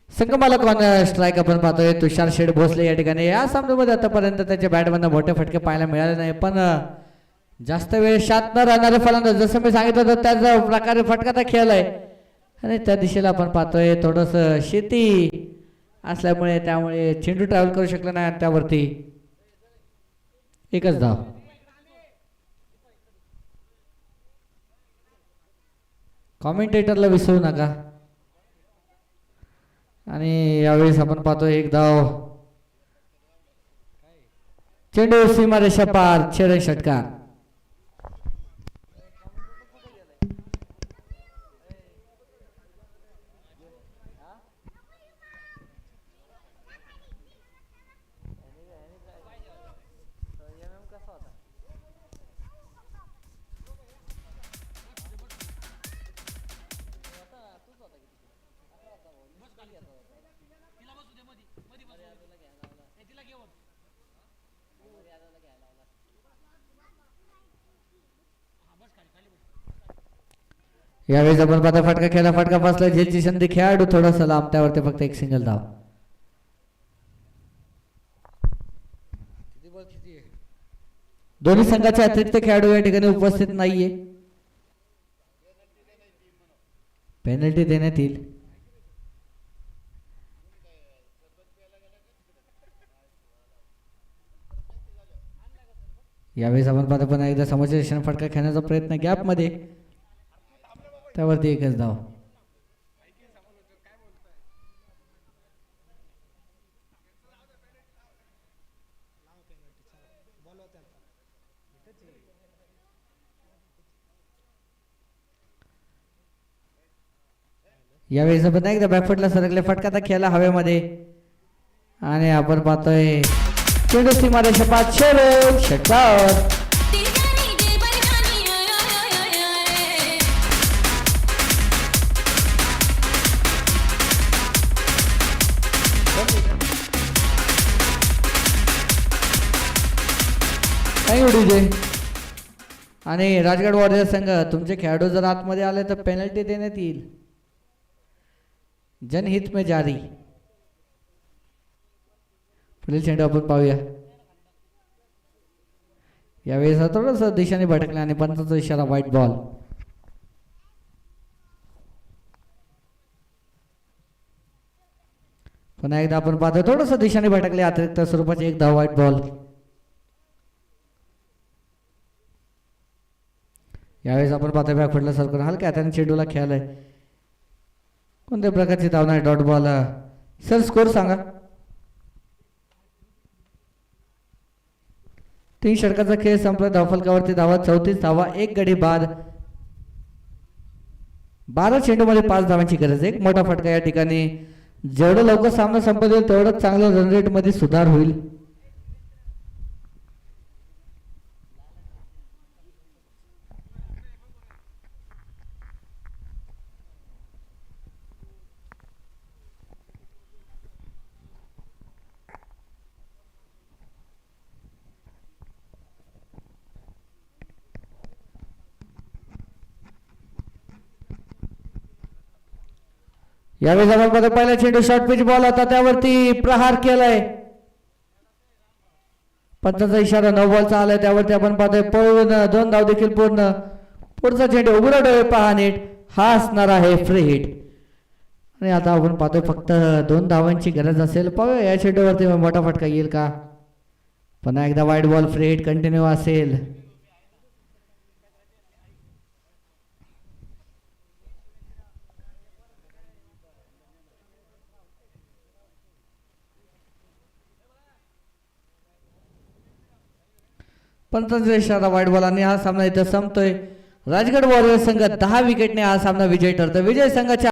संगमालक strike आपण पाहतोय तुषार शेठ भोसले या ठिकाणी. या सामन्यामध्ये आतापर्यंत त्याच्या बॅटमधून मोठे फटके पाहायला मिळाले नाही, पण जास्त वेळ शांत न राहणारे फलंदाज जसं मी सांगितलं होतं त्याच प्रकारे फटकाचा खेळ आहे आणि त्या दिशेला आपण पाहतोय थोडस शेती असल्यामुळे त्यामुळे चेंडू ट्रॅव्हल करू शकला नाही आणि त्यावरती एकच धाव. कॉमेंटेटरला विसरू नका. आणि यावेळेस आपण पाहतोय एक धाव. चेंडू सीमारेषा पार, छेडन षटकार. यावेळेस आपण पाहता फटका खेळला, फटका फसला, झेलची संधी, खेळाडू थोडासा लांब, त्यावरती फक्त एक सिंगल धाव. दोन्ही संघाचे अतिरिक्त खेळाडू या ठिकाणी उपस्थित नाहीये. पेनल्टी देण्यात येईल. यावेळेस आपण पाहता पण एकदा समोरच्या फटका खेळण्याचा प्रयत्न गॅप मध्ये, त्यावरती एकच धाव. यावेळेस आपण एकदा बॅकफुटला सरकले, फटका खेळला हवेमध्ये आणि आपण पाहतोय चेंडू सीमारेषा पार, छेडून षटकार. आणि राजगड वॉरियर संघ तुमचे खेळाडू जर आतमध्ये आले तर पेनल्टी देण्यात येईल. जनहित में जारी. पुढील चेंडू आपण पाहूया. यावेळेस थोडस दिशेने भटकले आणि पंचाचा इशारा व्हाईट बॉल. पुन्हा एकदा आपण पाहतो थोडस दिशेने भटकले, अतिरिक्त स्वरूपाचे एक धाव, व्हाईट बॉल. यावेळेस आपण पाहतो बॅकफुटला सरकून हलक्या हाताने चेंडूला खेळलाय. कोणत्या प्रकारची धावना आहे? Dot ball. सर स्कोर सांगा. 3 षटकाचा खेळ संपला. धावफलकावरती धावा 34 धावा, 1 गडी बाद. 12 चेंडूमध्ये 5 धावांची गरज. एक मोठा फटका या ठिकाणी. जेवढं लवकर सामना संपत होईल तेवढंच चांगलं रन रेट मध्ये सुधार होईल. यावेळी जबाबदार पहिला चेंडू शॉर्ट पिच बॉल होता, त्यावरती प्रहार केलाय. पंचाचा इशारा, 9 बॉलचा आलाय. त्यावरती आपण पाहतोय पळून 2 धाव देखील पूर्ण. पुढचा चेंडू उघडा डोळे पहा नीट, हा असणार आहे फ्री हिट. आणि आता आपण पाहतोय फक्त 2 धावांची गरज असेल. पाहूया या चेंडूवरती मोठा फटका येईल का. पुन्हा एकदा wide ball, free hit continue असेल. पंचाचा इशारा, वाईट बॉल आणि हा सामना इथं संपतोय. राजगड वॉरियर संघ 10 विकेटने हा सामना विजयी ठरतो. विजय संघाच्या